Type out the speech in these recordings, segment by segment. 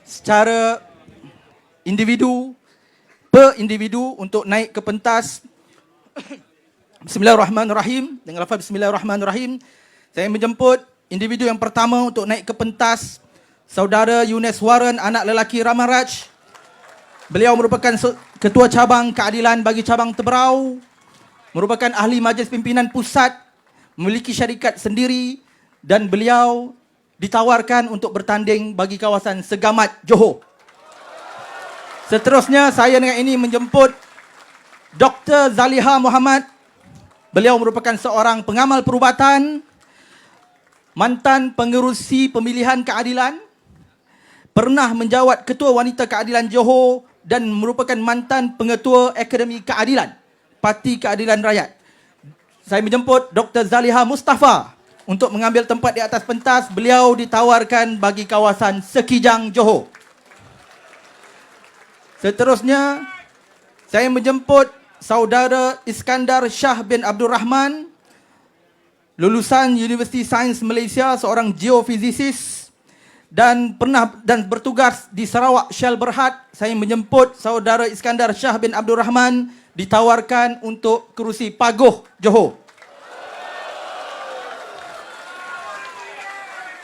secara individu per individu untuk naik ke pentas. Bismillahirrahmanirrahim. Dengan lafaz Bismillahirrahmanirrahim, saya menjemput individu yang pertama untuk naik ke pentas, Saudara Yunis Warren, anak lelaki Ramaraj. Beliau merupakan Ketua Cabang Keadilan bagi Cabang Teberau, merupakan ahli Majlis Pimpinan Pusat, memiliki syarikat sendiri dan beliau ditawarkan untuk bertanding bagi kawasan Segamat, Johor. Seterusnya saya dengan ini menjemput Dr. Zaliha Muhammad. Beliau merupakan seorang pengamal perubatan, mantan pengerusi pemilihan keadilan, pernah menjawat Ketua Wanita Keadilan Johor dan merupakan mantan pengetua Akademi Keadilan, Parti Keadilan Rakyat. Saya menjemput Dr. Zaliha Mustafa untuk mengambil tempat di atas pentas. Beliau ditawarkan bagi kawasan Sekijang, Johor. Seterusnya, saya menjemput Saudara Iskandar Shah bin Abdul Rahman, lulusan Universiti Sains Malaysia, seorang geofizisis dan pernah bertugas di Sarawak Shell Berhad. Saya menjemput Saudara Iskandar Shah bin Abdul Rahman, ditawarkan untuk kerusi Paguh, Johor.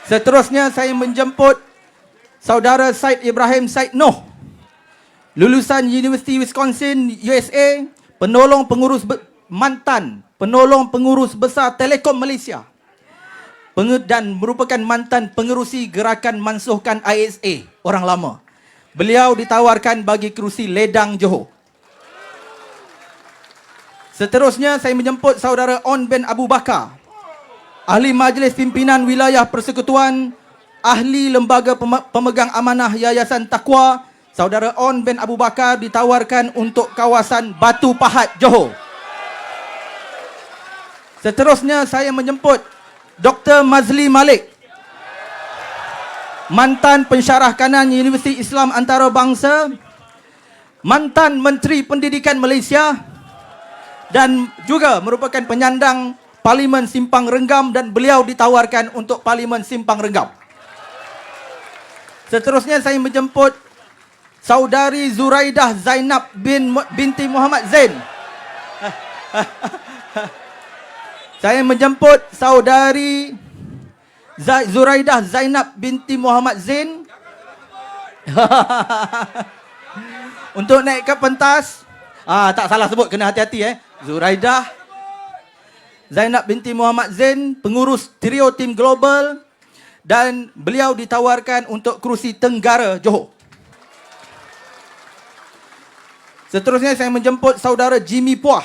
Seterusnya saya menjemput Saudara Said Ibrahim Said Noh, lulusan Universiti Wisconsin, USA, mantan penolong pengurus besar Telekom Malaysia dan merupakan mantan pengerusi gerakan mansuhkan ISA, orang lama. Beliau ditawarkan bagi kerusi Ledang, Johor. Seterusnya saya menjemput Saudara On bin Abu Bakar, ahli Majlis Pimpinan Wilayah Persekutuan, ahli Lembaga Pemegang Amanah Yayasan Taqwa. Saudara On bin Abu Bakar ditawarkan untuk kawasan Batu Pahat, Johor. Seterusnya saya menjemput Dr. Mazli Malik, mantan pensyarah kanan Universiti Islam Antarabangsa, mantan Menteri Pendidikan Malaysia dan juga merupakan penyandang Parlimen Simpang Renggam dan beliau ditawarkan untuk Parlimen Simpang Renggam. Seterusnya saya menjemput Saudari Zuraidah Zainab binti Muhammad Zain. Saya menjemput Saudari Zuraidah Zainab binti Muhammad Zain untuk naik ke pentas. Tak salah sebut, kena hati-hati Zuraidah Zainab binti Muhammad Zain, pengurus trio tim global, dan beliau ditawarkan untuk kerusi Tenggara, Johor. Seterusnya saya menjemput Saudara Jimmy Puah.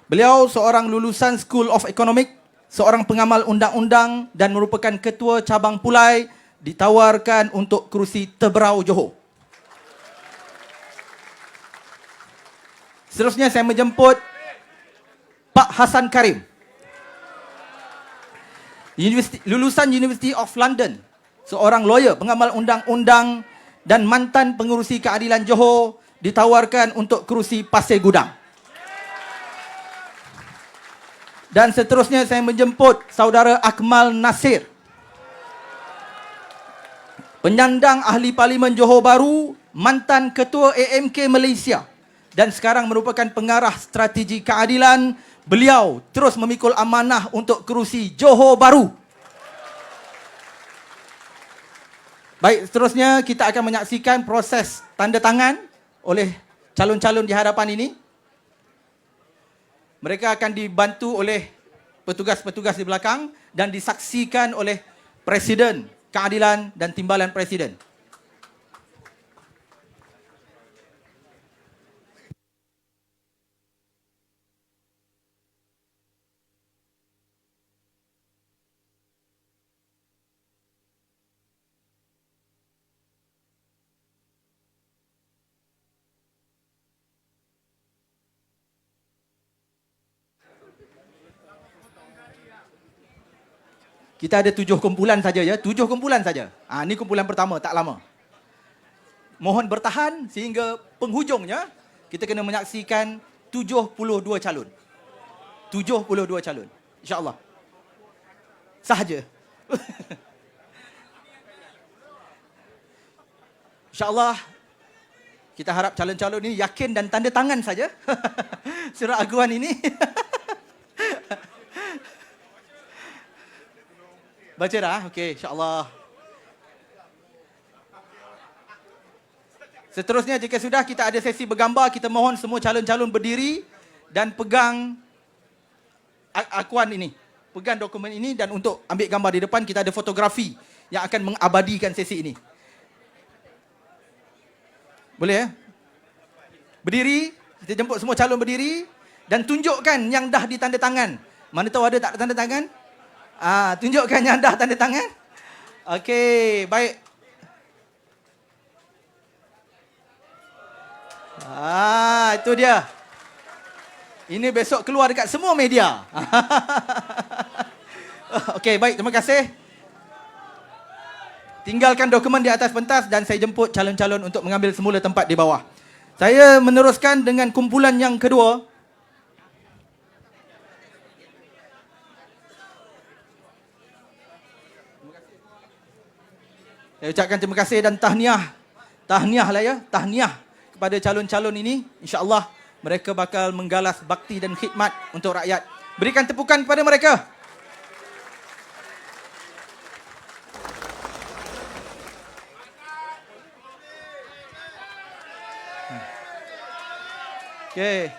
Beliau seorang lulusan School of Economics, seorang pengamal undang-undang dan merupakan Ketua Cabang Pulai, ditawarkan untuk kerusi Teberau, Johor. Seterusnya saya menjemput Pak Hasan Karim, lulusan University of London, seorang lawyer, pengamal undang-undang dan mantan pengerusi keadilan Johor, ditawarkan untuk kerusi Pasir Gudang. Dan seterusnya saya menjemput Saudara Akmal Nasir, penyandang ahli Parlimen Johor Bahru, mantan Ketua AMK Malaysia dan sekarang merupakan pengarah strategi keadilan. Beliau terus memikul amanah untuk kerusi Johor Bahru. Baik, seterusnya kita akan menyaksikan proses tanda tangan oleh calon-calon di hadapan ini. Mereka akan dibantu oleh petugas-petugas di belakang dan disaksikan oleh Presiden Keadilan dan Timbalan Presiden. Kita ada 7 kumpulan saja ya, 7 kumpulan saja. Ini kumpulan pertama, tak lama. Mohon bertahan sehingga penghujungnya kita kena menyaksikan 72 calon. 72 calon. InsyaAllah. Sahaja. InsyaAllah, kita harap calon-calon ini yakin dan tanda tangan saja surat aguan ini. Baca dah? Okey, insyaAllah. Seterusnya, jika sudah kita ada sesi bergambar, kita mohon semua calon-calon berdiri dan pegang akuan ini. Pegang dokumen ini, dan untuk ambil gambar di depan, kita ada fotografi yang akan mengabadikan sesi ini. Boleh ya? Berdiri, kita jemput semua calon berdiri dan tunjukkan yang dah ditanda tangan. Mana tahu ada tak tanda tangan? Tunjukkan yang dah tanda tangan. Okey, baik. Itu dia. Ini besok keluar dekat semua media. Okey, baik, terima kasih. Tinggalkan dokumen di atas pentas dan saya jemput calon-calon untuk mengambil semula tempat di bawah. Saya meneruskan dengan kumpulan yang kedua. Saya ucapkan terima kasih dan tahniah. Tahniah lah ya, tahniah kepada calon-calon ini. InsyaAllah mereka bakal menggalas bakti dan khidmat untuk rakyat. Berikan tepukan kepada mereka. Okey.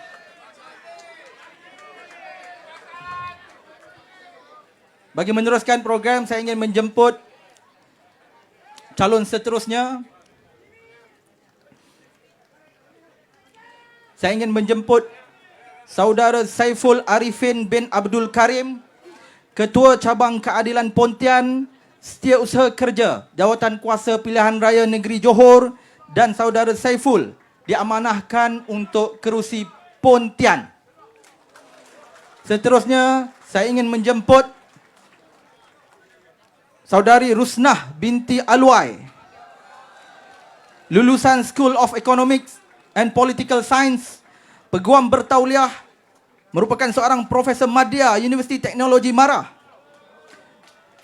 Bagi meneruskan program, saya ingin menjemput calon seterusnya. Saya ingin menjemput Saudara Saiful Arifin bin Abdul Karim, Ketua Cabang Keadilan Pontian, Setiausaha Kerja Jawatan Kuasa Pilihan Raya Negeri Johor, dan Saudara Saiful diamanahkan untuk kerusi Pontian. Seterusnya, saya ingin menjemput Saudari Rusnah binti Alwai, lulusan School of Economics and Political Science, peguam bertauliah, merupakan seorang Profesor Madya Universiti Teknologi Mara,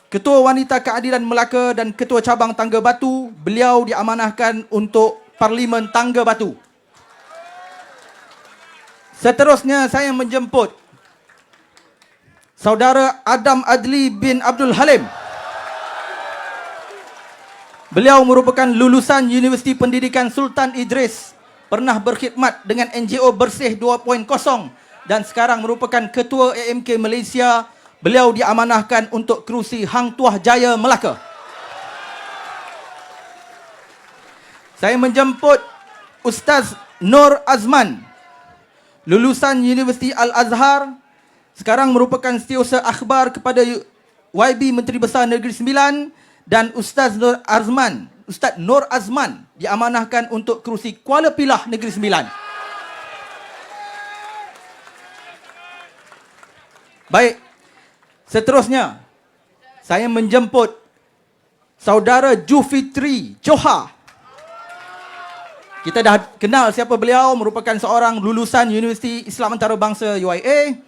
Ketua Wanita Keadilan Melaka dan Ketua Cabang Tangga Batu. Beliau diamanahkan untuk Parlimen Tangga Batu. Seterusnya, saya menjemput Saudara Adam Adli bin Abdul Halim. Beliau merupakan lulusan Universiti Pendidikan Sultan Idris, pernah berkhidmat dengan NGO Bersih 2.0 dan sekarang merupakan Ketua AMK Malaysia. Beliau diamanahkan untuk kerusi Hang Tuah Jaya, Melaka. Saya menjemput Ustaz Nur Azman, lulusan Universiti Al-Azhar, sekarang merupakan Setiausaha Akhbar kepada YB Menteri Besar Negeri Sembilan, dan Ustaz Nur Azman diamanahkan untuk kerusi Kuala Pilah Negeri Sembilan. Baik, seterusnya saya menjemput Saudara Jufitri Johar. Kita dah kenal siapa beliau, merupakan seorang lulusan Universiti Islam Antarabangsa UIA,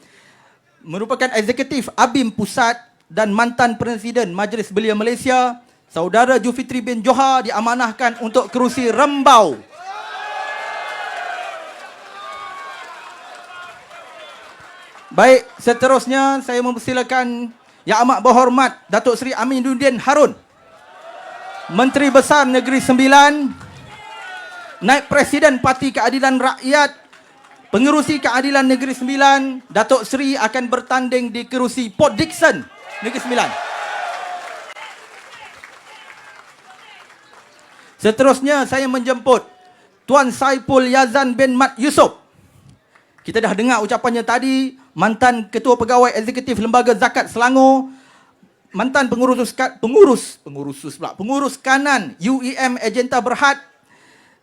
merupakan eksekutif ABIM Pusat dan mantan Presiden Majlis Belia Malaysia. Saudara Jufitri bin Johar diamanahkan untuk kerusi Rembau. Baik, seterusnya saya mempersilakan Yang Amat Berhormat Datuk Seri Aminuddin Harun, Menteri Besar Negeri Sembilan, Naib Presiden Parti Keadilan Rakyat, Pengerusi Keadilan Negeri Sembilan. Datuk Seri akan bertanding di kerusi Port Dickson Negeri Sembilan. Seterusnya saya menjemput Tuan Saipul Yazan bin Mat Yusof. Kita dah dengar ucapannya tadi, mantan Ketua Pegawai Eksekutif Lembaga Zakat Selangor, mantan pengurus kanan UEM Agenda Berhad,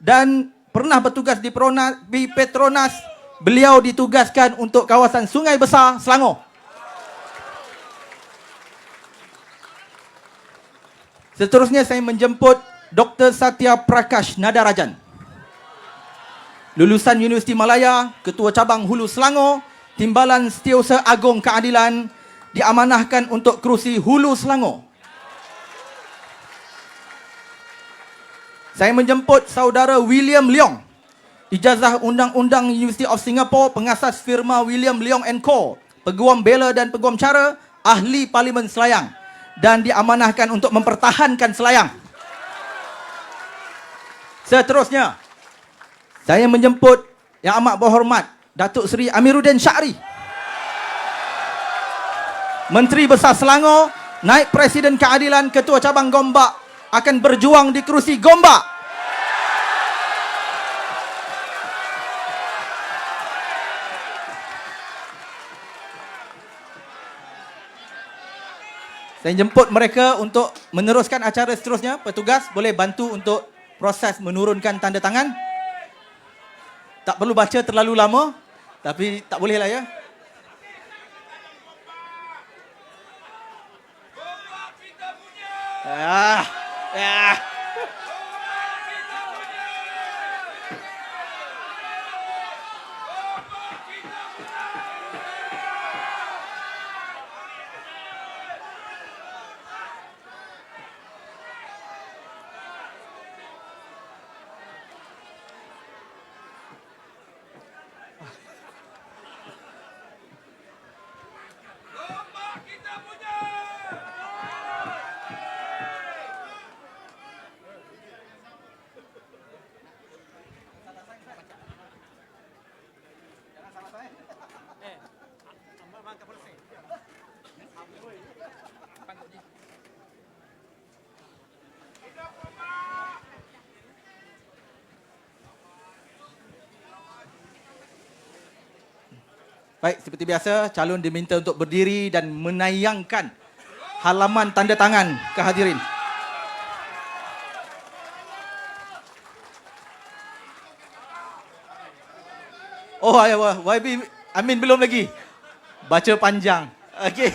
dan pernah bertugas di Petronas. Beliau ditugaskan untuk kawasan Sungai Besar, Selangor. Seterusnya saya menjemput Dr. Satya Prakash Nadarajan, lulusan Universiti Malaya, Ketua Cabang Hulu Selangor, Timbalan Setiausaha Agong Keadilan, diamanahkan untuk kerusi Hulu Selangor. Saya menjemput saudara William Leong, ijazah Undang-Undang University of Singapore, pengasas firma William Leong & Co, peguam bela dan peguam cara, ahli Parlimen Selayang, dan diamanahkan untuk mempertahankan Selayang. Seterusnya, saya menjemput Yang Amat Berhormat Datuk Seri Amiruddin Syahri, Menteri Besar Selangor, Naib Presiden Keadilan, Ketua Cabang Gombak, akan berjuang di kerusi Gombak. Saya jemput mereka untuk meneruskan acara seterusnya. Petugas boleh bantu untuk proses menurunkan tanda tangan. Tak perlu baca terlalu lama, tapi tak boleh lah ya. Baik, seperti biasa, calon diminta untuk berdiri dan menayangkan halaman tanda tangan ke hadirin. Oh, YB Amin belum lagi. Baca panjang. Okey.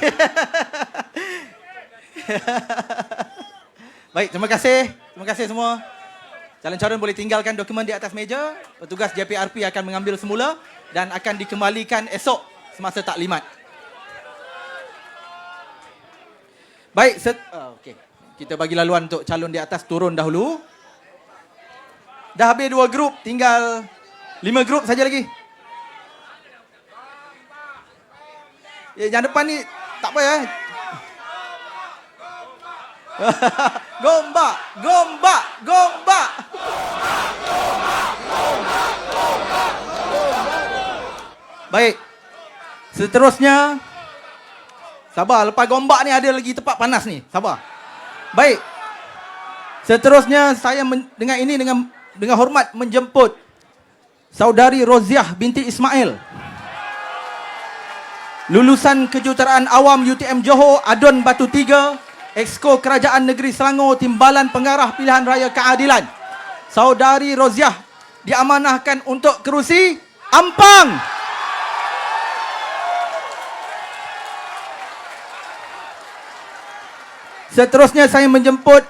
Baik, terima kasih. Terima kasih semua. Calon-calon boleh tinggalkan dokumen di atas meja. Petugas JPRP akan mengambil semula dan akan dikembalikan esok semasa taklimat. Baik, okey. Kita bagi laluan untuk calon di atas turun dahulu. Dah habis 2 grup, tinggal 5 grup saja lagi. Yang depan ni tak apa ya. Gombak, gombak, gombak. Baik. Seterusnya, sabar, lepas gombak ni ada lagi tempat panas ni. Sabar. Baik. Seterusnya saya dengan hormat menjemput saudari Roziah binti Ismail, lulusan Kejuruteraan Awam UTM Johor, Adun Batu 3, Exco Kerajaan Negeri Selangor, Timbalan Pengarah Pilihan Raya Keadilan. Saudari Roziah diamanahkan untuk kerusi Ampang. Seterusnya saya menjemput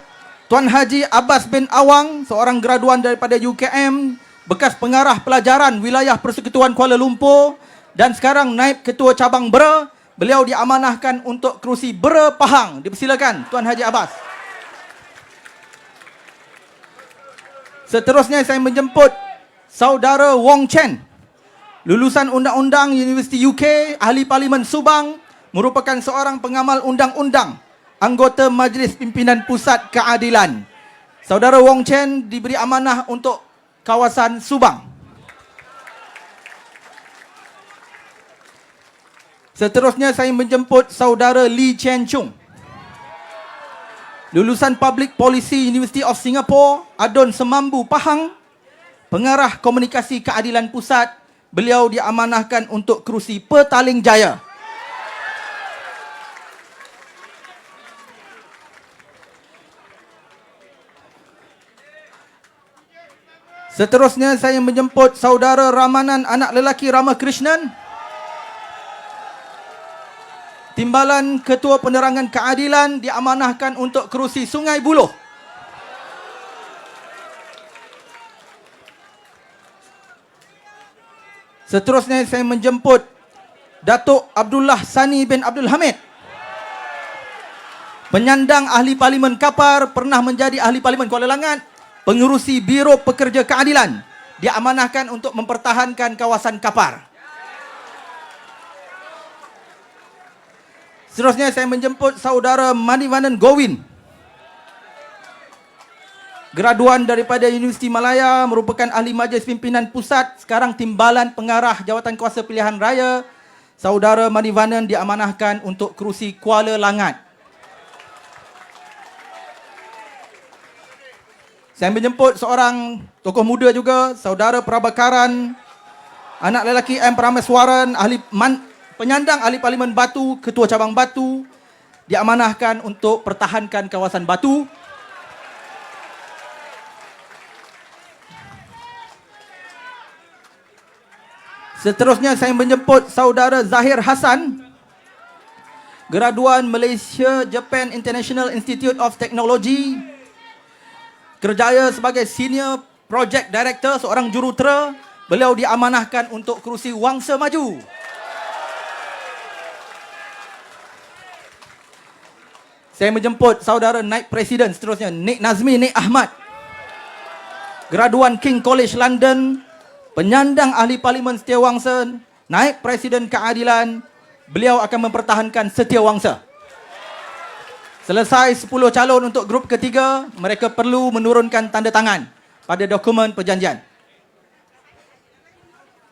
Tuan Haji Abbas bin Awang, seorang graduan daripada UKM, bekas pengarah pelajaran wilayah Persekutuan Kuala Lumpur dan sekarang Naib Ketua Cabang Bera. Beliau diamanahkan untuk kerusi Bera Pahang. Dipersilakan Tuan Haji Abbas. Seterusnya saya menjemput saudara Wong Chen, lulusan Undang-Undang Universiti UK, ahli Parlimen Subang, merupakan seorang pengamal undang-undang, anggota Majlis Pimpinan Pusat Keadilan. Saudara Wong Chen diberi amanah untuk kawasan Subang. Seterusnya saya menjemput saudara Lee Chen Chung, lulusan Public Policy University of Singapore, Adun Semambu Pahang, pengarah komunikasi keadilan pusat. Beliau diamanahkan untuk kerusi Petaling Jaya. Seterusnya saya menjemput saudara Ramanan anak lelaki Ramakrishnan, Timbalan Ketua Penerangan Keadilan, diamanahkan untuk kerusi Sungai Buloh. Seterusnya saya menjemput Datuk Abdullah Sani bin Abdul Hamid, penyandang ahli Parlimen Kapar, pernah menjadi ahli Parlimen Kuala Langat, pengerusi Biro Pekerja Keadilan, diamanahkan untuk mempertahankan kawasan Kapar. Seterusnya saya menjemput saudara Manivanan Govin, graduan daripada Universiti Malaya, merupakan ahli majlis pimpinan pusat, sekarang timbalan pengarah Jawatan Kuasa Pilihan Raya. Saudara Manivanan diamanahkan untuk kerusi Kuala Langat. Saya menjemput seorang tokoh muda juga, saudara Prabakaran, anak lelaki M. Parameswaran, penyandang ahli Parlimen Batu, Ketua Cabang Batu, diamanahkan untuk pertahankan kawasan Batu. Seterusnya saya menjemput saudara Zahir Hassan, graduan Malaysia Japan International Institute of Technology, kerjaya sebagai Senior Project Director, seorang jurutera. Beliau diamanahkan untuk kerusi Wangsa Maju. Saya menjemput saudara Naib Presiden seterusnya, Nik Nazmi Nik Ahmad, graduan King College London, penyandang ahli Parlimen Setiawangsa, Naib Presiden Keadilan. Beliau akan mempertahankan Setiawangsa. Selesai 10 calon untuk grup ketiga, mereka perlu menurunkan tanda tangan pada dokumen perjanjian.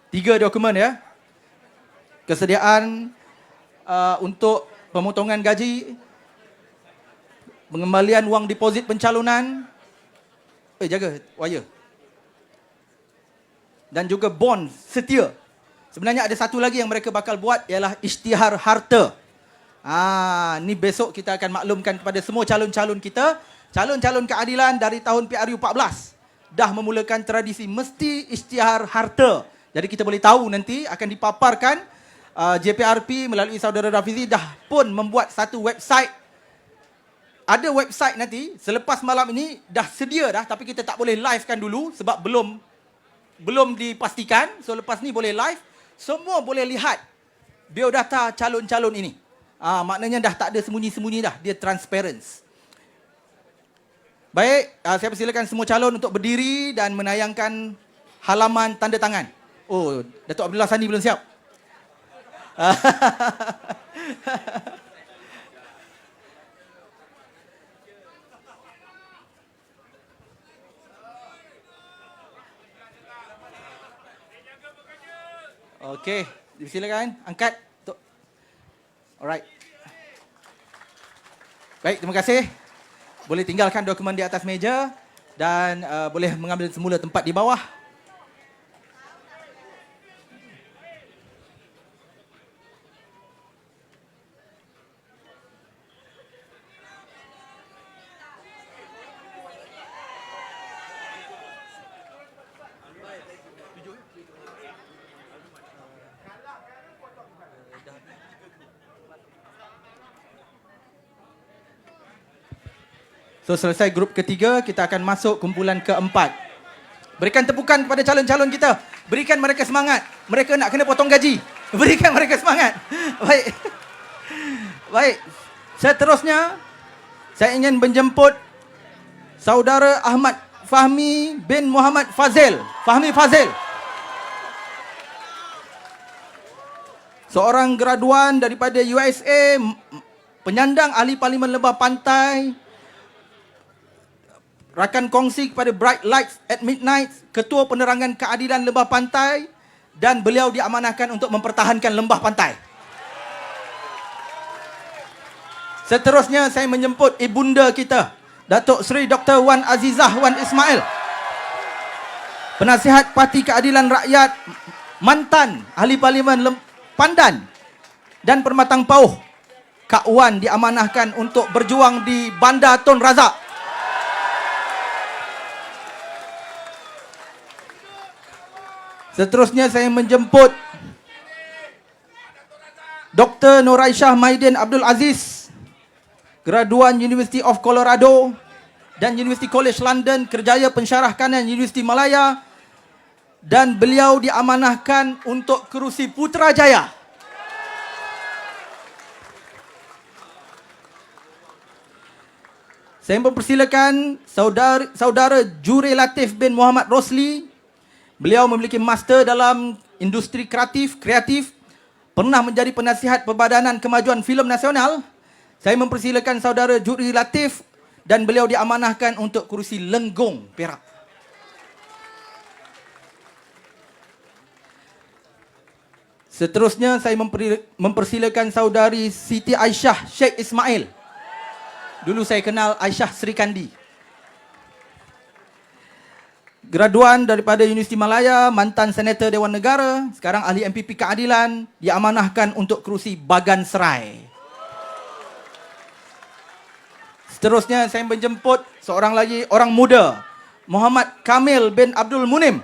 3 dokumen ya. Kesediaan untuk pemotongan gaji, pengembalian wang deposit pencalonan, jaga wire, dan juga bond setia. Sebenarnya ada satu lagi yang mereka bakal buat, ialah isytihar harta. Ni besok kita akan maklumkan kepada semua calon-calon kita. Calon-calon keadilan dari tahun PRU 14 dah memulakan tradisi mesti isytihar harta. Jadi kita boleh tahu nanti akan dipaparkan. JPRP melalui saudara Rafizi dah pun membuat satu website. Ada website nanti, selepas malam ini dah sedia dah, tapi kita tak boleh live kan dulu sebab belum dipastikan. So lepas ni boleh live, semua boleh lihat biodata calon-calon ini. Maknanya dah tak ada sembunyi-sembunyi dah, dia transparent. Baik, saya persilakan semua calon untuk berdiri dan menayangkan halaman tanda tangan. Oh, Datuk Abdullah Sani belum siap. Okey, silakan angkat. Alright. Baik, terima kasih. Boleh tinggalkan dokumen di atas meja dan boleh mengambil semula tempat di bawah. So selesai grup ketiga, kita akan masuk kumpulan keempat. Berikan tepukan kepada calon-calon kita. Berikan mereka semangat. Mereka nak kena potong gaji. Berikan mereka semangat. Baik. Baik. Seterusnya, saya ingin menjemput saudara Ahmad Fahmi bin Muhammad Fazil. Fahmi Fazil. Seorang graduan daripada USA, penyandang ahli Parlimen Lebah Pantai, rakan kongsi kepada Bright Lights at Midnight, Ketua Penerangan Keadilan Lembah Pantai, dan beliau diamanahkan untuk mempertahankan Lembah Pantai. Seterusnya saya menjemput ibunda kita, Datuk Seri Dr. Wan Azizah Wan Ismail, Penasihat Parti Keadilan Rakyat, mantan ahli Parlimen Pandan dan Permatang Pauh. Kak Wan diamanahkan untuk berjuang di Bandar Tun Razak. Seterusnya saya menjemput Dr. Nuraisyah Maidin Abdul Aziz, graduan University of Colorado dan University College London, kerjaya pensyarah kanan Universiti Malaya, dan beliau diamanahkan untuk kerusi Putrajaya. Saya mempersilakan saudara Jure Latif bin Muhammad Rosli. Beliau memiliki master dalam industri kreatif, pernah menjadi penasihat Perbadanan Kemajuan Filem Nasional. Saya mempersilakan saudara Jure Latif dan beliau diamanahkan untuk kerusi Lenggong, Perak. Seterusnya saya mempersilakan saudari Siti Aisyah Sheikh Ismail. Dulu saya kenal Aisyah Sri Kandi. Graduan daripada Universiti Malaya, mantan senator Dewan Negara, sekarang ahli MPP Keadilan, diamanahkan untuk kerusi Bagan Serai. Seterusnya saya menjemput seorang lagi orang muda, Muhammad Kamil bin Abdul Munim.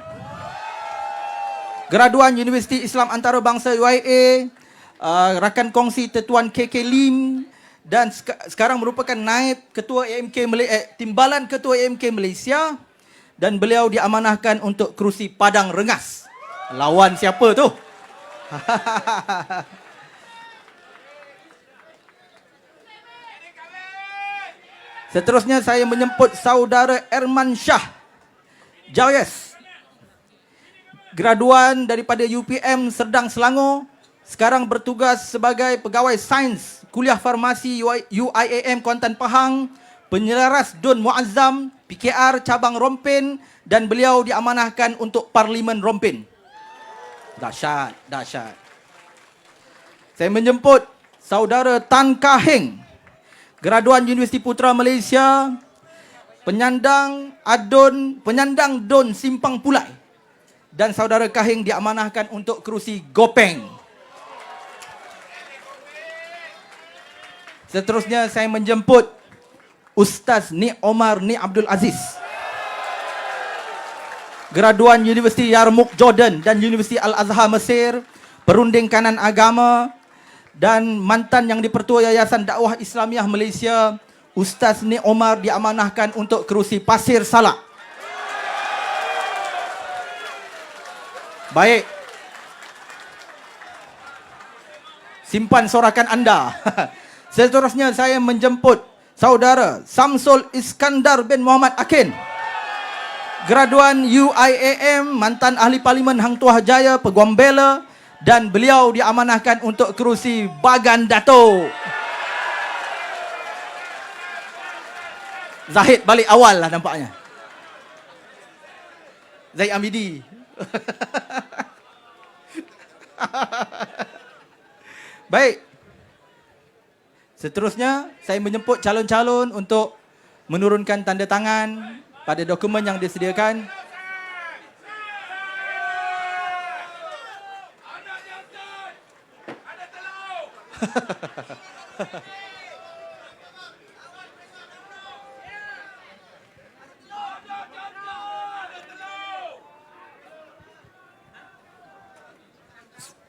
Graduan Universiti Islam Antarabangsa UIA, rakan kongsi Tetuan KK Lim dan sekarang merupakan naib ketua timbalan ketua AMK Malaysia dan beliau diamanahkan untuk kerusi Padang Rengas. Lawan siapa tu? Seterusnya saya menjemput saudara Erman Shah Jayes. Graduan daripada UPM Serdang Selangor, sekarang bertugas sebagai pegawai sains kuliah farmasi UIAM Kuantan Pahang, penyelaras Dun Muazzam, PKR cabang Rompin dan beliau diamanahkan untuk Parlimen Rompin. Dahsyat. Saya menjemput saudara Tan Kaheng, graduan Universiti Putra Malaysia, penyandang Don Simpang Pulai. Dan saudara Kaheng diamanahkan untuk kerusi Gopeng. Seterusnya saya menjemput Ustaz Ni Omar Ni Abdul Aziz, graduan Universiti Yarmouk Jordan dan Universiti Al-Azhar Mesir, perunding kanan agama dan mantan yang dipertua Yayasan Dakwah Islamiah Malaysia. Ustaz Ni Omar diamanahkan untuk kerusi Pasir Salak. Baik. Simpan sorakan anda. Seterusnya saya menjemput saudara Samsul Iskandar bin Muhammad Akin, graduan UIAM, mantan ahli Parlimen Hang Tuah Jaya, Peguam Bela dan beliau diamanahkan untuk kerusi Bagan Dato'. Zahid balik awal lah nampaknya. Zaid Amidi. Baik. Seterusnya saya menjemput calon-calon untuk menurunkan tanda tangan pada dokumen yang disediakan.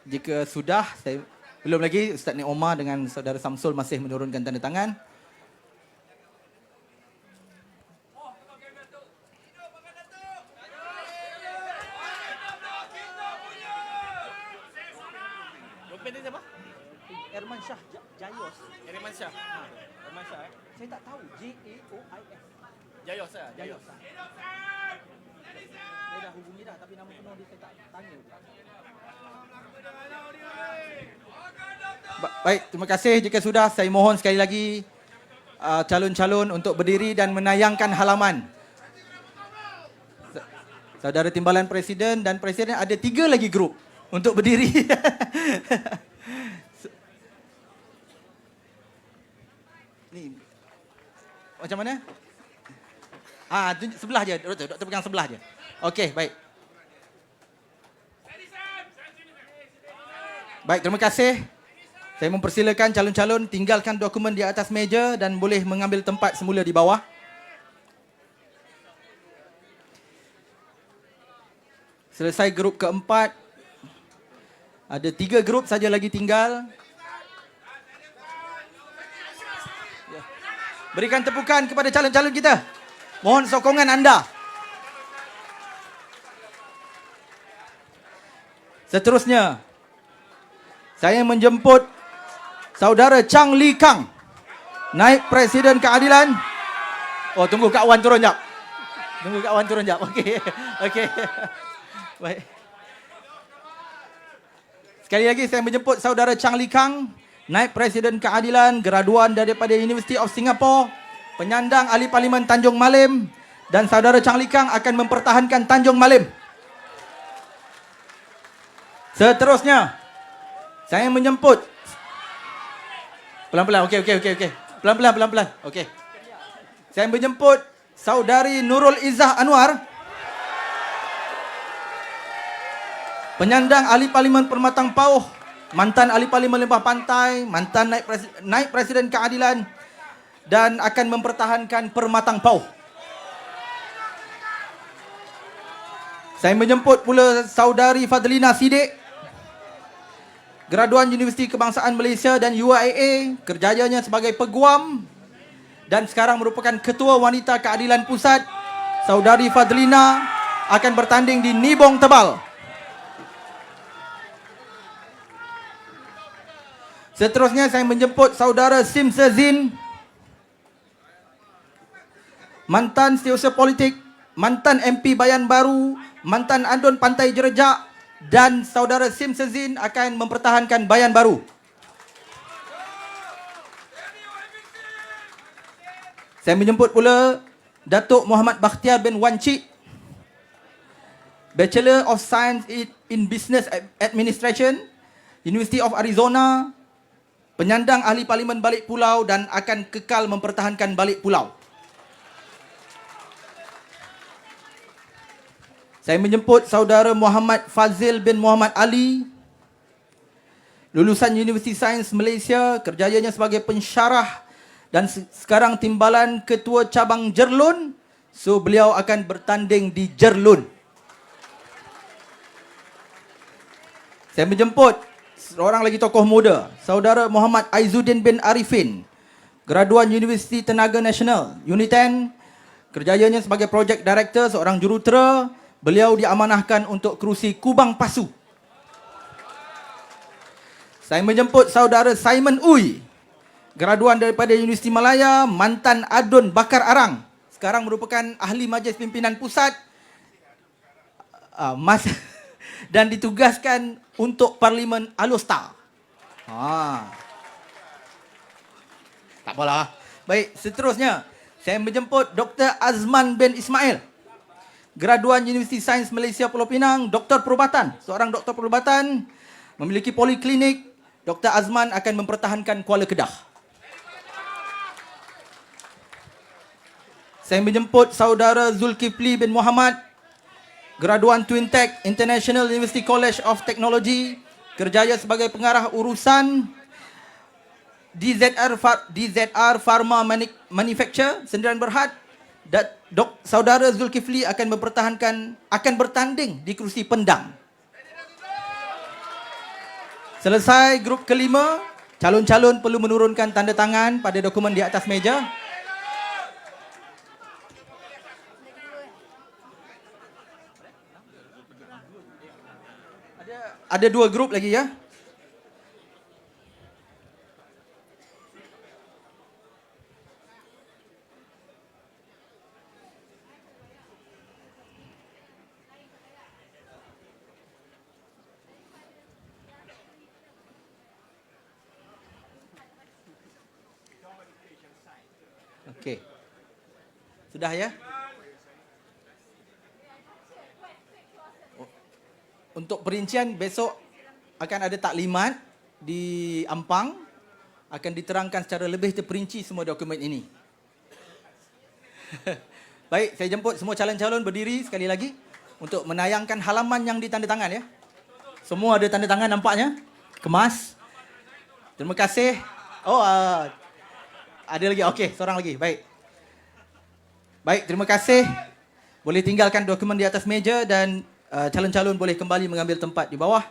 Jika sudah, saya belum lagi, Ustaz Ni Omar dengan saudara Samsul masih menurunkan tanda tangan. Erman Shah Jayos. Erman Shah. Erman Shah. Saya tak tahu. J-A-O-I-S. Jayos saya. Jayos. Saya dah hubungi dah, tapi nama penuh dia saya tak tanya. Baik, terima kasih. Jika sudah, saya mohon sekali lagi calon-calon untuk berdiri dan menayangkan halaman. Saudara Timbalan Presiden dan Presiden ada 3 lagi grup untuk berdiri. Ni macam mana? Sebelah je. Doktor pegang sebelah je. Okey, baik. Baik, terima kasih. Saya mempersilakan calon-calon tinggalkan dokumen di atas meja dan boleh mengambil tempat semula di bawah. Selesai grup keempat. Ada 3 grup saja lagi tinggal. Berikan tepukan kepada calon-calon kita. Mohon sokongan anda. Seterusnya, saya menjemput saudara Chang Li Kang, Naib Presiden Keadilan, Oh, tunggu Kak Wan turun jap. Tunggu Kak Wan turun jap. Okey. Okey. Baik. Sekali lagi saya menjemput saudara Chang Li Kang, Naib Presiden Keadilan, graduan daripada University of Singapore, penyandang ahli Parlimen Tanjung Malim, dan saudara Chang Li Kang akan mempertahankan Tanjung Malim. Seterusnya, saya menjemput pelan-pelan. Okey. Pelan-pelan. Okey. Saya menjemput saudari Nurul Izzah Anwar, penyandang ahli Parlimen Permatang Pauh, mantan ahli Parlimen Lembah Pantai, mantan Naib Presiden Keadilan, dan akan mempertahankan Permatang Pauh. Saya menjemput pula saudari Fadlina Siddiq, graduan Universiti Kebangsaan Malaysia dan UIA, kerjayanya sebagai peguam dan sekarang merupakan Ketua Wanita Keadilan Pusat. Saudari Fadlina akan bertanding di Nibong Tebal. Seterusnya saya menjemput saudara Sim Sezin, mantan setiausaha politik, mantan MP Bayan Baru, mantan Andon Pantai Jerejak, dan saudara Sim Sezin akan mempertahankan Bayan Baru. Saya menjemput pula Datuk Muhammad Bakhtiar bin Wan Cik, Bachelor of Science in Business Administration, University of Arizona, penyandang ahli Parlimen Balik Pulau dan akan kekal mempertahankan Balik Pulau. Saya menjemput saudara Muhammad Fazil bin Muhammad Ali, lulusan Universiti Sains Malaysia, kerjayanya sebagai pensyarah dan sekarang timbalan ketua cabang Jerlun. So beliau akan bertanding di Jerlun. Saya menjemput seorang lagi tokoh muda, saudara Muhammad Aizuddin bin Arifin, graduan Universiti Tenaga Nasional, Uniten, kerjayanya sebagai project director, seorang jurutera. Beliau diamanahkan untuk kerusi Kubang Pasu. Saya menjemput saudara Simon Uy, graduan daripada Universiti Malaya, mantan Adun Bakar Arang, sekarang merupakan ahli Majlis Pimpinan Pusat dan ditugaskan untuk Parlimen Alostar. Tak apalah. Baik, seterusnya saya menjemput Dr. Azman bin Ismail, graduan Universiti Sains Malaysia Pulau Pinang, doktor perubatan, seorang doktor perubatan, memiliki poliklinik. Dr. Azman akan mempertahankan Kuala Kedah. Saya menjemput saudara Zulkifli bin Muhammad, graduan Twintech International University College of Technology, kerjaya sebagai pengarah urusan DZR Pharma Manufacture, Sendirian Berhad. Saudara Zulkifli akan bertanding di kerusi Pendang. Selesai grup kelima, calon-calon perlu menurunkan tanda tangan pada dokumen di atas meja. Ada dua grup lagi ya. Okey. Sudah ya? Untuk perincian besok akan ada taklimat di Ampang, akan diterangkan secara lebih terperinci semua dokumen ini. Baik, saya jemput semua calon-calon berdiri sekali lagi untuk menayangkan halaman yang ditandatangan ya. Semua ada tanda tangan nampaknya. Kemas. Terima kasih. Oh, ada lagi. Okey, seorang lagi. Baik. Baik, terima kasih. Boleh tinggalkan dokumen di atas meja dan calon-calon boleh kembali mengambil tempat di bawah.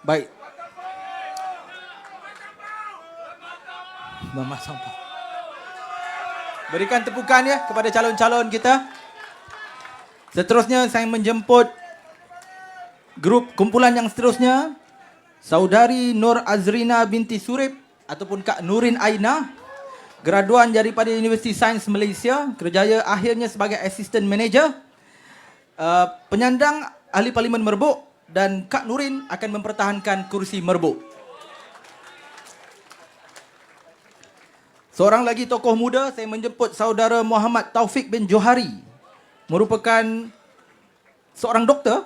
Baik. Mama sampah. Berikan tepukan ya kepada calon-calon kita. Seterusnya saya menjemput grup kumpulan yang seterusnya. Saudari Nur Azrina binti Surip ataupun Kak Nurin Aina, graduan daripada Universiti Sains Malaysia, kerjaya akhirnya sebagai Assistant Manager. Penyandang Ahli Parlimen Merbuk, dan Kak Nurin akan mempertahankan kursi Merbuk. Seorang lagi tokoh muda, saya menjemput saudara Muhammad Taufik bin Johari, merupakan seorang doktor.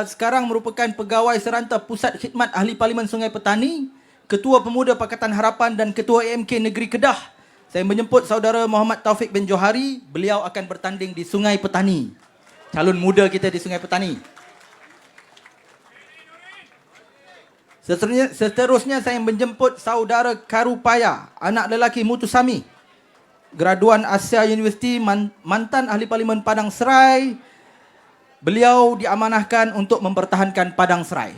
Sekarang merupakan pegawai seranta Pusat Khidmat Ahli Parlimen Sungai Petani, Ketua Pemuda Pakatan Harapan dan Ketua AMK Negeri Kedah. Saya menjemput saudara Muhammad Taufik bin Johari, beliau akan bertanding di Sungai Petani. Calon muda kita di Sungai Petani. Seterusnya saya menjemput saudara Karupaya, anak lelaki Mutusami, graduan Asia University, mantan Ahli Parlimen Padang Serai. Beliau diamanahkan untuk mempertahankan Padang Serai.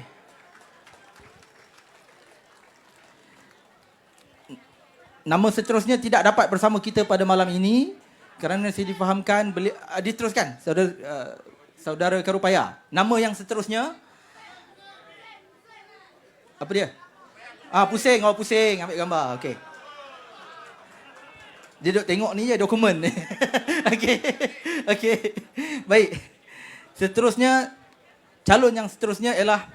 Nama seterusnya tidak dapat bersama kita pada malam ini kerana saya difahamkan beliau diteruskan saudara Karupaya. Nama yang seterusnya apa dia? Pusing, pusing, ambil gambar. Okey. Dia duk tengok ni je dokumen. Okey. Okey. Baik. Seterusnya, calon yang seterusnya ialah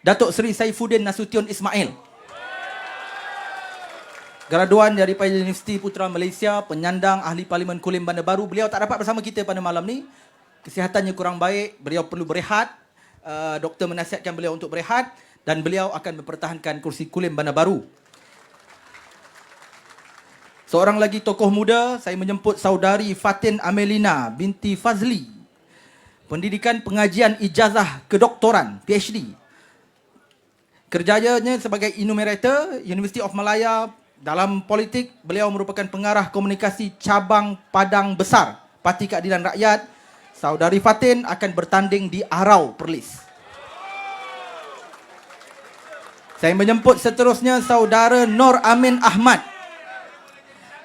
Datuk Seri Saifuddin Nasution Ismail. Graduan daripada Universiti Putra Malaysia, penyandang Ahli Parlimen Kulim Bandar Baru. Beliau tak dapat bersama kita pada malam ni. Kesihatannya kurang baik, beliau perlu berehat. Doktor menasihatkan beliau untuk berehat dan beliau akan mempertahankan kursi Kulim Bandar Baru. Seorang lagi tokoh muda, saya menjemput saudari Fatin Amelina binti Fazli. Pendidikan pengajian ijazah kedoktoran, PhD. Kerjanya sebagai enumerator, University of Malaya. Dalam politik, beliau merupakan pengarah komunikasi cabang Padang Besar, Parti Keadilan Rakyat. Saudari Fatin akan bertanding di Arau, Perlis. Saya menjemput seterusnya saudara Nur Amin Ahmad.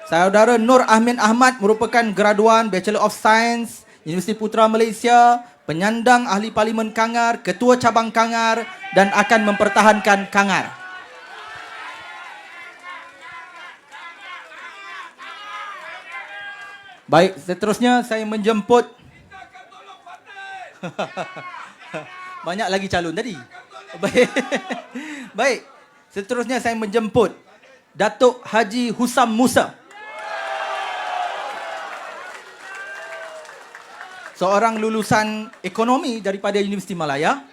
Saudara Nur Amin Ahmad merupakan graduan Bachelor of Science, Universiti Putra Malaysia, penyandang Ahli Parlimen Kangar, Ketua Cabang Kangar dan akan mempertahankan Kangar. Baik, seterusnya saya menjemput banyak lagi calon tadi. Baik. Baik. Seterusnya saya menjemput Datuk Haji Husam Musa. Seorang lulusan ekonomi daripada Universiti Malaya.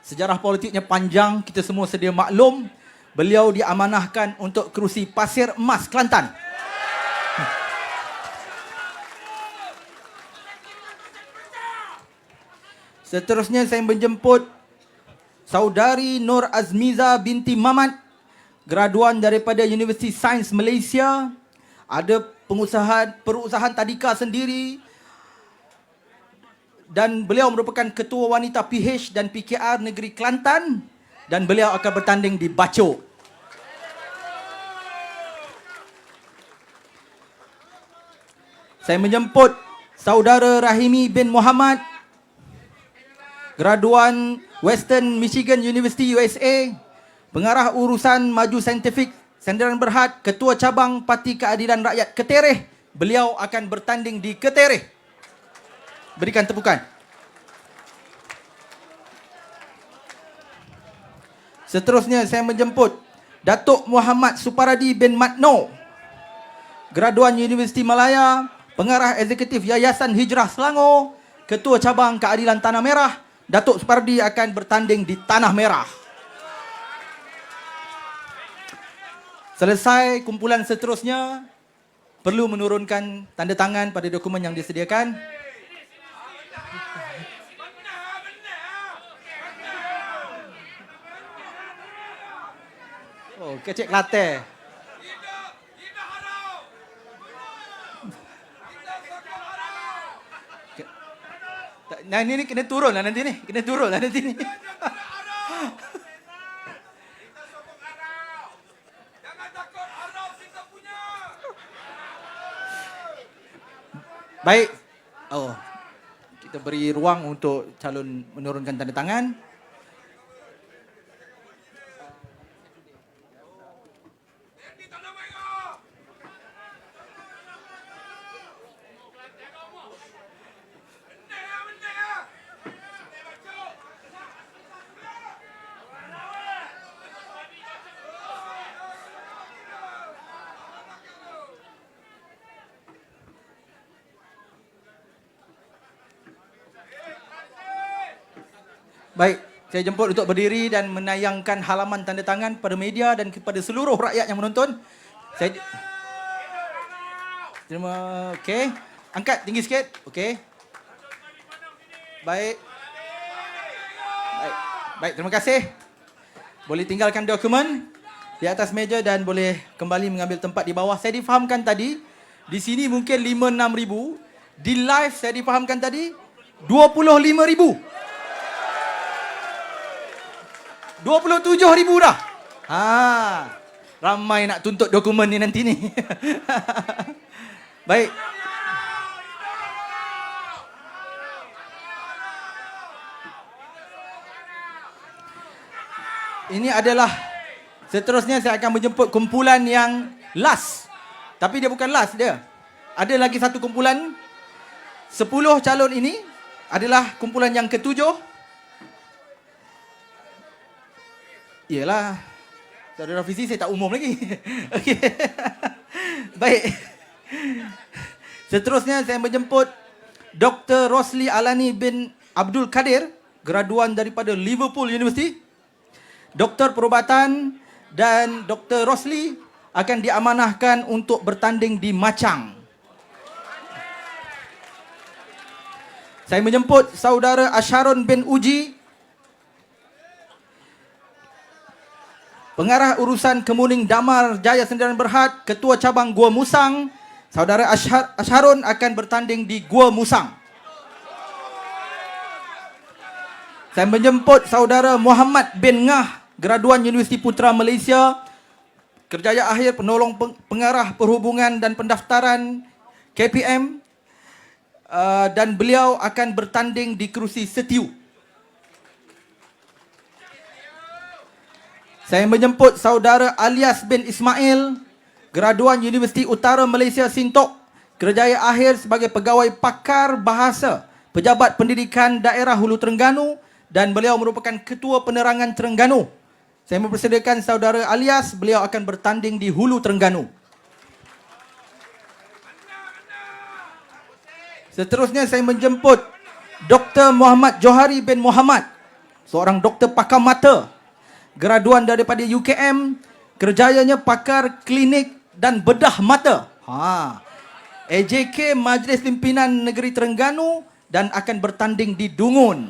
Sejarah politiknya panjang, kita semua sedia maklum. Beliau diamanahkan untuk kerusi Pasir Emas, Kelantan. Seterusnya saya menjemput saudari Nur Azmiza binti Mamat, graduan daripada Universiti Sains Malaysia, ada perusahaan tadika sendiri dan beliau merupakan ketua wanita PH dan PKR Negeri Kelantan dan beliau akan bertanding di Bacok. Saya menjemput saudara Rahimi bin Muhammad, graduan Western Michigan University USA, pengarah urusan maju saintifik Sandaran Berhad, Ketua Cabang Parti Keadilan Rakyat Ketereh. Beliau akan bertanding di Ketereh. Berikan tepukan. Seterusnya saya menjemput Datuk Muhammad Suparadi bin Matno, graduan Universiti Malaya, pengarah eksekutif Yayasan Hijrah Selangor, Ketua Cabang Keadilan Tanah Merah. Datuk Supardi akan bertanding di Tanah Merah. Selesai kumpulan seterusnya, perlu menurunkan tanda tangan pada dokumen yang disediakan. Oh, kecik Kelantan. Nah, ini kena turun lah nanti ni. Kena turun lah nanti ni. Baik. Oh, kita beri ruang untuk calon menurunkan tanda tangan. Baik, saya jemput untuk berdiri dan menayangkan halaman tanda tangan kepada media dan kepada seluruh rakyat yang menonton. Saya okey. Angkat tinggi sikit. Okey. Baik. Baik. Baik, terima kasih. Boleh tinggalkan dokumen di atas meja dan boleh kembali mengambil tempat di bawah. Saya difahamkan tadi, di sini mungkin 5-6 ribu. Di live saya difahamkan tadi 25 ribu. 27 ribu dah. Ramai nak tuntut dokumen ni nanti ni. Baik. Ini adalah seterusnya saya akan menjemput kumpulan yang last. Tapi dia bukan last dia. Ada lagi satu kumpulan. 10 calon ini adalah kumpulan yang ketujuh. Yelah, Saudara Fizi saya tak umum lagi. Okey. Baik. Seterusnya saya menjemput Dr. Rosli Alani bin Abdul Kadir, graduan daripada Liverpool University. Doktor perubatan, dan Dr. Rosli akan diamanahkan untuk bertanding di Machang. Saya menjemput Saudara Asharun bin Uji, Pengarah Urusan Kemuning Damar Jaya Sendirian Berhad, Ketua Cabang Gua Musang. Saudara Asharun akan bertanding di Gua Musang. Saya menjemput Saudara Muhammad bin Ngah, graduan Universiti Putra Malaysia, kerjaya akhir penolong pengarah perhubungan dan pendaftaran KPM, dan beliau akan bertanding di kerusi setiu. Saya menjemput Saudara Alias bin Ismail, graduan Universiti Utara Malaysia Sintok, kerjaya akhir sebagai pegawai pakar bahasa, Pejabat Pendidikan Daerah Hulu Terengganu, dan beliau merupakan Ketua Penerangan Terengganu. Saya mempersediakan Saudara Alias, beliau akan bertanding di Hulu Terengganu. Seterusnya saya menjemput Dr. Muhammad Johari bin Muhammad, seorang doktor pakar mata, graduan daripada UKM, kerjayanya pakar klinik dan bedah mata. AJK Majlis Pimpinan Negeri Terengganu dan akan bertanding di Dungun.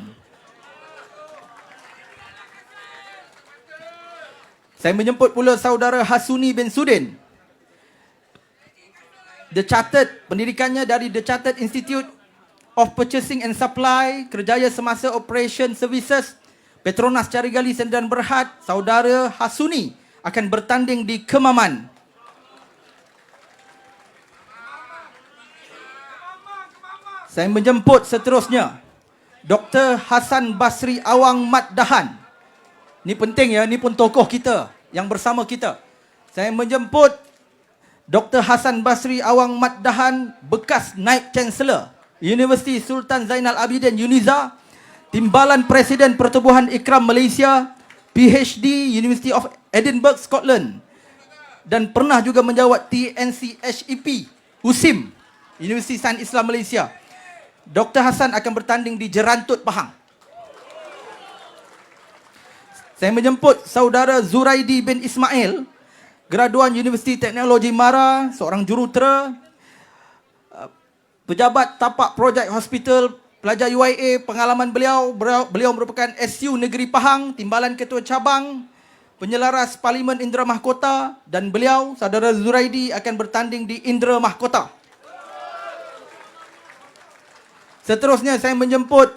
Saya menjemput pula Saudara Hasuni bin Sudin, The Chartered, pendidikannya dari The Chartered Institute of Purchasing and Supply, kerjaya semasa Operation Services Petronas Carigali Sendirian Berhad. Saudara Hasuni akan bertanding di Kemaman. Saya menjemput seterusnya Dr. Hasan Basri Awang Mat Dahan. Ni penting ya, ni pun tokoh kita yang bersama kita. Saya menjemput Dr. Hasan Basri Awang Mat Dahan, bekas Naib Chancellor Universiti Sultan Zainal Abidin UNIZA, Timbalan Presiden Pertubuhan Ikram Malaysia, PhD University of Edinburgh, Scotland, dan pernah juga menjawat TNCHEP USIM, Universiti Sains Islam Malaysia. Dr. Hasan akan bertanding di Jerantut, Pahang. Saya menjemput Saudara Zuraidi bin Ismail, graduan Universiti Teknologi Mara, seorang jurutera, pejabat tapak projek hospital pelajar UIA. Pengalaman beliau merupakan SU Negeri Pahang, Timbalan Ketua Cabang, penyelaras Parlimen Indra Mahkota, dan beliau, Saudara Zuraidi, akan bertanding di Indra Mahkota. Seterusnya saya menjemput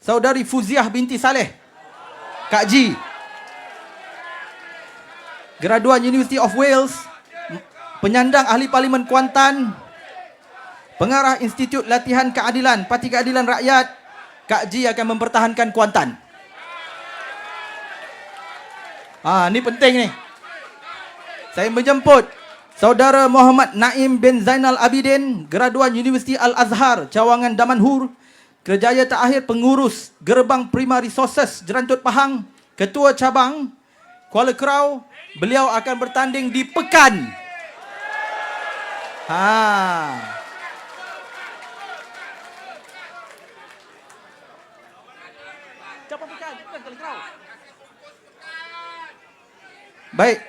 Saudari Fuziah binti Saleh, Kak Ji, graduan University of Wales, penyandang ahli Parlimen Kuantan, Pengarah Institut Latihan Keadilan, Parti Keadilan Rakyat, Kak Ji akan mempertahankan Kuantan. Ni penting ni. Saya menjemput Saudara Muhammad Naim bin Zainal Abidin, graduan Universiti Al-Azhar, Cawangan Damanhur, kerjaya terakhir pengurus Gerbang Prima Resources Jerantut Pahang, Ketua Cabang Kuala Kerau. Beliau akan bertanding di Pekan. Baik.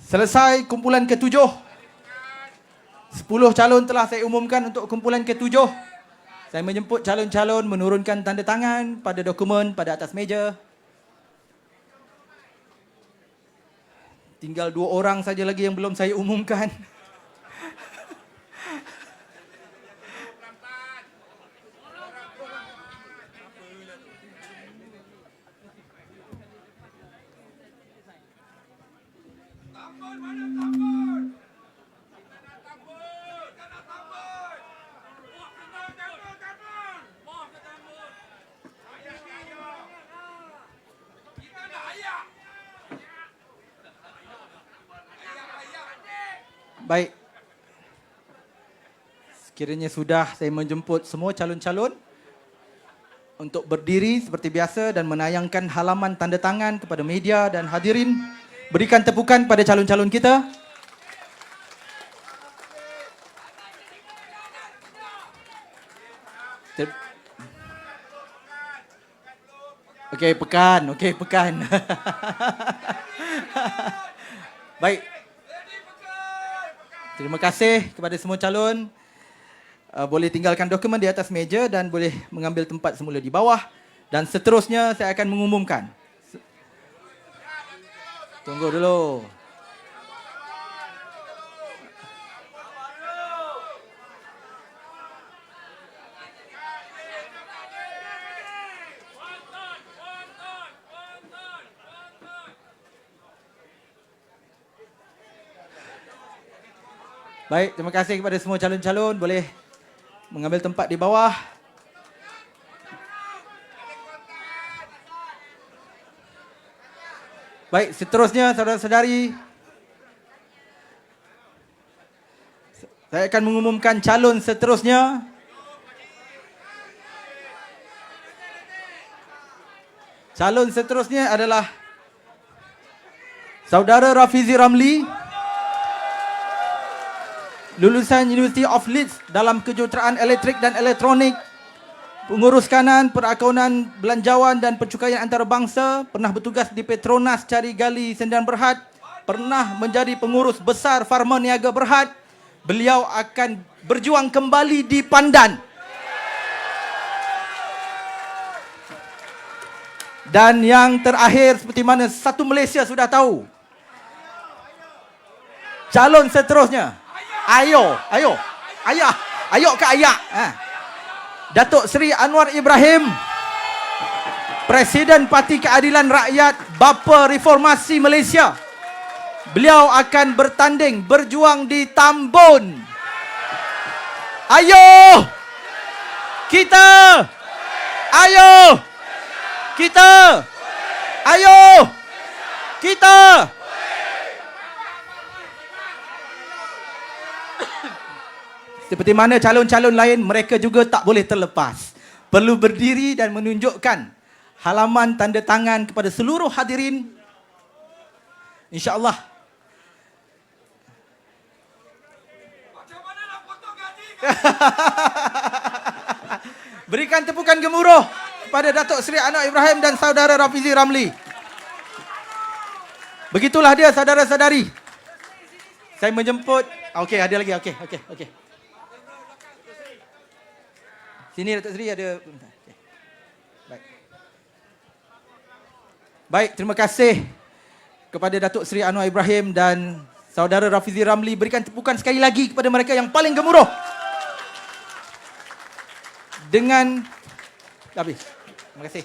Selesai kumpulan ke-7. 10 calon telah saya umumkan untuk kumpulan ke-7. Saya menjemput calon-calon menurunkan tanda tangan pada dokumen pada atas meja. Tinggal 2 orang saja lagi yang belum saya umumkan. Baik. Sekiranya sudah, saya menjemput semua calon-calon untuk berdiri seperti biasa dan menayangkan halaman tanda tangan kepada media dan hadirin. Berikan tepukan pada calon-calon kita. Okey, pekan. Baik. Terima kasih kepada semua calon. Boleh tinggalkan dokumen di atas meja dan boleh mengambil tempat semula di bawah. Dan seterusnya saya akan mengumumkan. Tunggu dulu. Baik, terima kasih kepada semua calon-calon. Boleh mengambil tempat di bawah. Baik, seterusnya saudara-saudari, saya akan mengumumkan calon seterusnya. Calon seterusnya adalah Saudara Rafizi Ramli, lulusan University of Leeds dalam kejuruteraan elektrik dan elektronik, pengurus kanan perakaunan belanjawan dan pencukaian antarabangsa, pernah bertugas di Petronas Cari Gali Sendirian Berhad, pernah menjadi pengurus besar Farma Niaga Berhad. Beliau akan berjuang kembali di Pandan. Dan yang terakhir, seperti mana satu Malaysia sudah tahu, calon seterusnya, Ayo ke ayah. Datuk Seri Anwar Ibrahim, Presiden Parti Keadilan Rakyat, Bapa Reformasi Malaysia. Beliau akan bertanding, berjuang di Tambun. Ayo kita. Ayo kita. Ayo kita. Seperti mana calon-calon lain, mereka juga tak boleh terlepas. Perlu berdiri dan menunjukkan halaman tanda tangan kepada seluruh hadirin. InsyaAllah. Macam mana nak potong gaji? Berikan tepukan gemuruh kepada Datuk Seri Anwar Ibrahim dan Saudara Rafizi Ramli. Begitulah dia, saudara-saudari. Saya menjemput. Okey, ada lagi. Okey. Sini Datuk Seri ada. Okay. Baik, terima kasih kepada Datuk Seri Anwar Ibrahim dan Saudara Rafizi Ramli. Berikan tepukan sekali lagi kepada mereka yang paling gemuruh. Dengan habis. Terima kasih.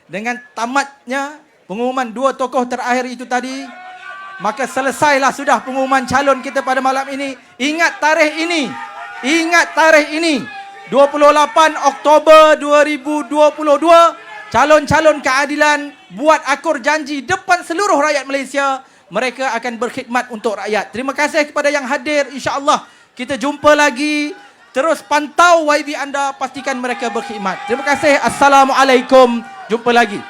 Dengan tamatnya pengumuman 2 tokoh terakhir itu tadi, maka selesailah sudah pengumuman calon kita pada malam ini. Ingat tarikh ini, Ingat tarikh ini, 28 Oktober 2022, calon-calon keadilan buat akur janji depan seluruh rakyat Malaysia, mereka akan berkhidmat untuk rakyat. Terima kasih kepada yang hadir. InsyaAllah kita jumpa lagi. Terus pantau YB anda, pastikan mereka berkhidmat. Terima kasih. Assalamualaikum. Jumpa lagi.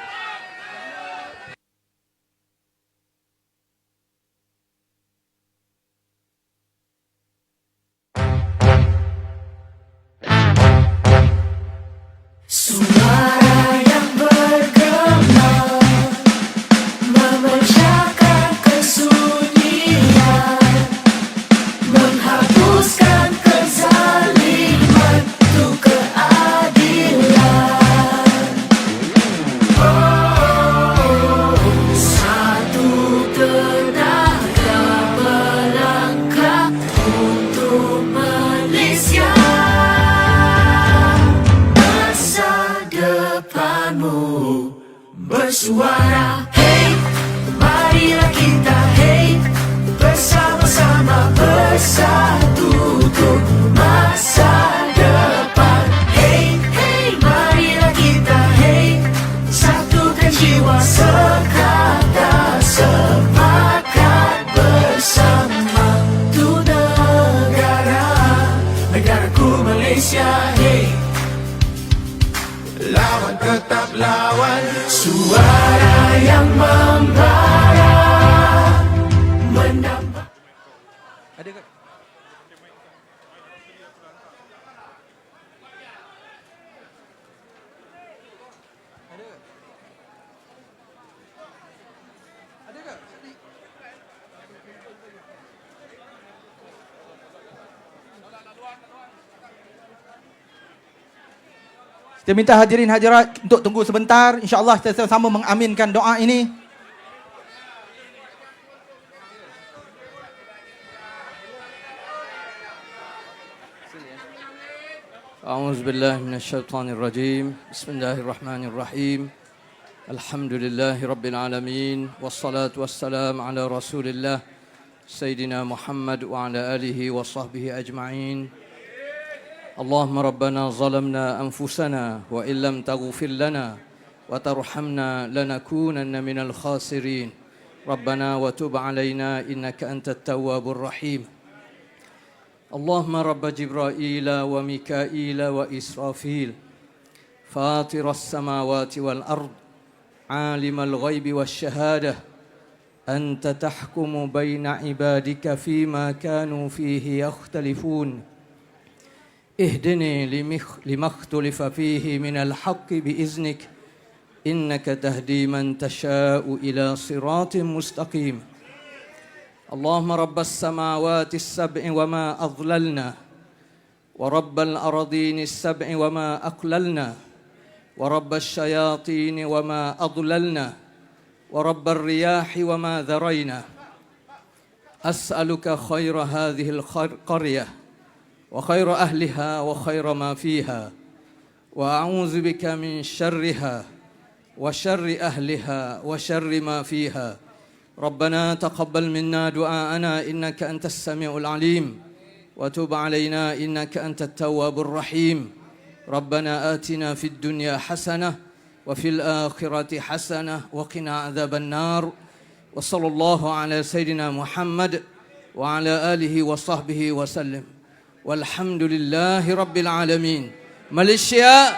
Suara yang bergema memecahkan kesunyian, menghapuskan kezaliman untuk keadilan. Oh, satu tenaga melangkah untuk Malaysia. Depanmu bersuara, hey, marilah kita, hey, bersama-sama bersatu untuk masa depan. Hey, hey, marilah kita, hey, satukan jiwa sekata sepakat bersama tu negara, negaraku Malaysia, hey. Lawan tetap lawan, suara yang membara menambah. Ada ke? Ada ke? Kita minta hadirin hadirat untuk tunggu sebentar. InsyaAllah kita sama-sama mengaminkan doa ini. أعوذ بالله من الشيطان الرجيم بسم الله الرحمن الرحيم الحمد لله رب العالمين والصلاة والسلام على رسول الله سيدنا محمد وعلى آله وصحبه أجمعين اللهم ربنا ظلمنا أنفسنا وإن لم تغفر لنا وترحمنا لنكونن من الخاسرين ربنا وتب علينا إنك أنت التواب الرحيم اللهم رب جبرائيل وميكائيل وإسرافيل فاطر السماوات والأرض عالم الغيب والشهادة أنت تحكم بين عبادك فيما كانوا فيه يختلفون اهدني لما اختلف فيه من الحق بإذنك إنك تهدي من تشاء إلى صراط مستقيم اللهم رب السماوات السبع وما أضللنا ورب الأرضين السبع وما أقللنا ورب الشياطين وما أضللنا ورب الرياح وما ذرينا أسألك خير هذه القرية وخير أهلها وخير ما فيها وأعوذ بك من شرها وشر أهلها وشر ما فيها ربنا تقبل منا دعاءنا إنك أنت السميع العليم وتب علينا إنك أنت التواب الرحيم ربنا آتنا في الدنيا حسنة وفي الآخرة حسنة وقنا عذاب النار وصلى الله على سيدنا محمد وعلى آله وصحبه وسلم Walhamdulillahi Rabbil Alamin. Malaysia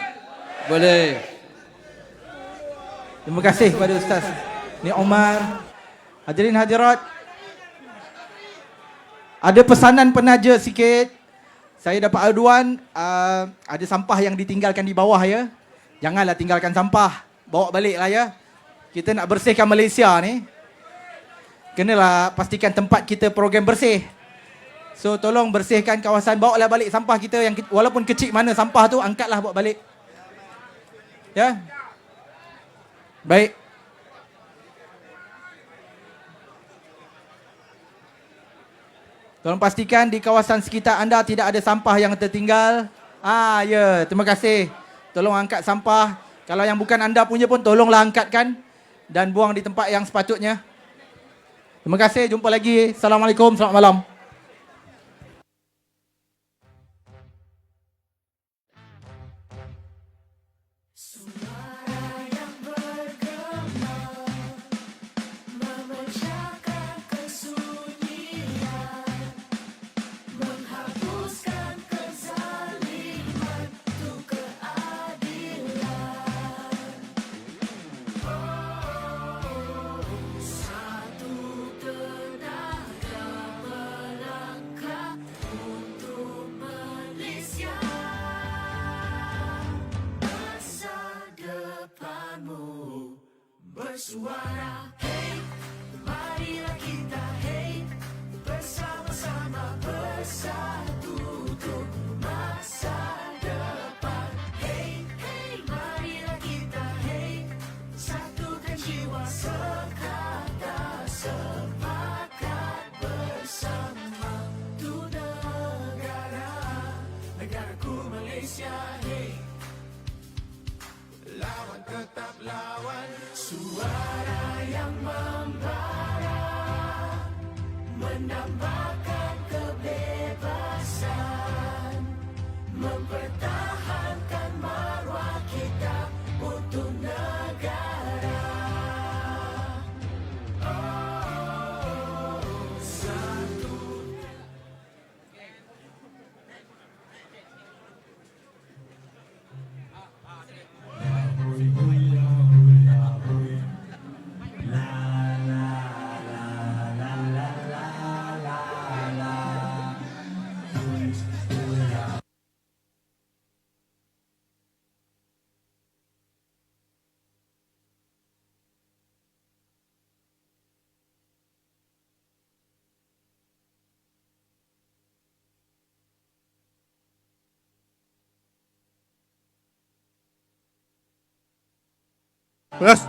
boleh. Terima kasih kepada Ustaz Ni Omar. Hadirin hadirat, ada pesanan penaja sikit. Saya dapat aduan ada sampah yang ditinggalkan di bawah ya. Janganlah tinggalkan sampah, bawa balik lah ya. Kita nak bersihkan Malaysia ni, kenalah pastikan tempat kita program bersih. So tolong bersihkan kawasan, bawa lah balik sampah kita yang walaupun kecil mana sampah tu, angkatlah bawa balik. Ya. Baik. Tolong pastikan di kawasan sekitar anda tidak ada sampah yang tertinggal. Ya, terima kasih. Tolong angkat sampah. Kalau yang bukan anda punya pun tolonglah angkatkan dan buang di tempat yang sepatutnya. Terima kasih, jumpa lagi. Assalamualaikum, selamat malam. bersuara. Hey, marilah kita hey, bersama-sama bersatu untuk masa depan. Hey, hey, marilah kita hey, satukan jiwa sekata sepakat bersama. Tu negara, negaraku Malaysia. Hey, lawan tetap lawan, suara yang membara, menambahkan kebebasan, mempertahankan maruah kita untuk negara. Oh, satu. Terus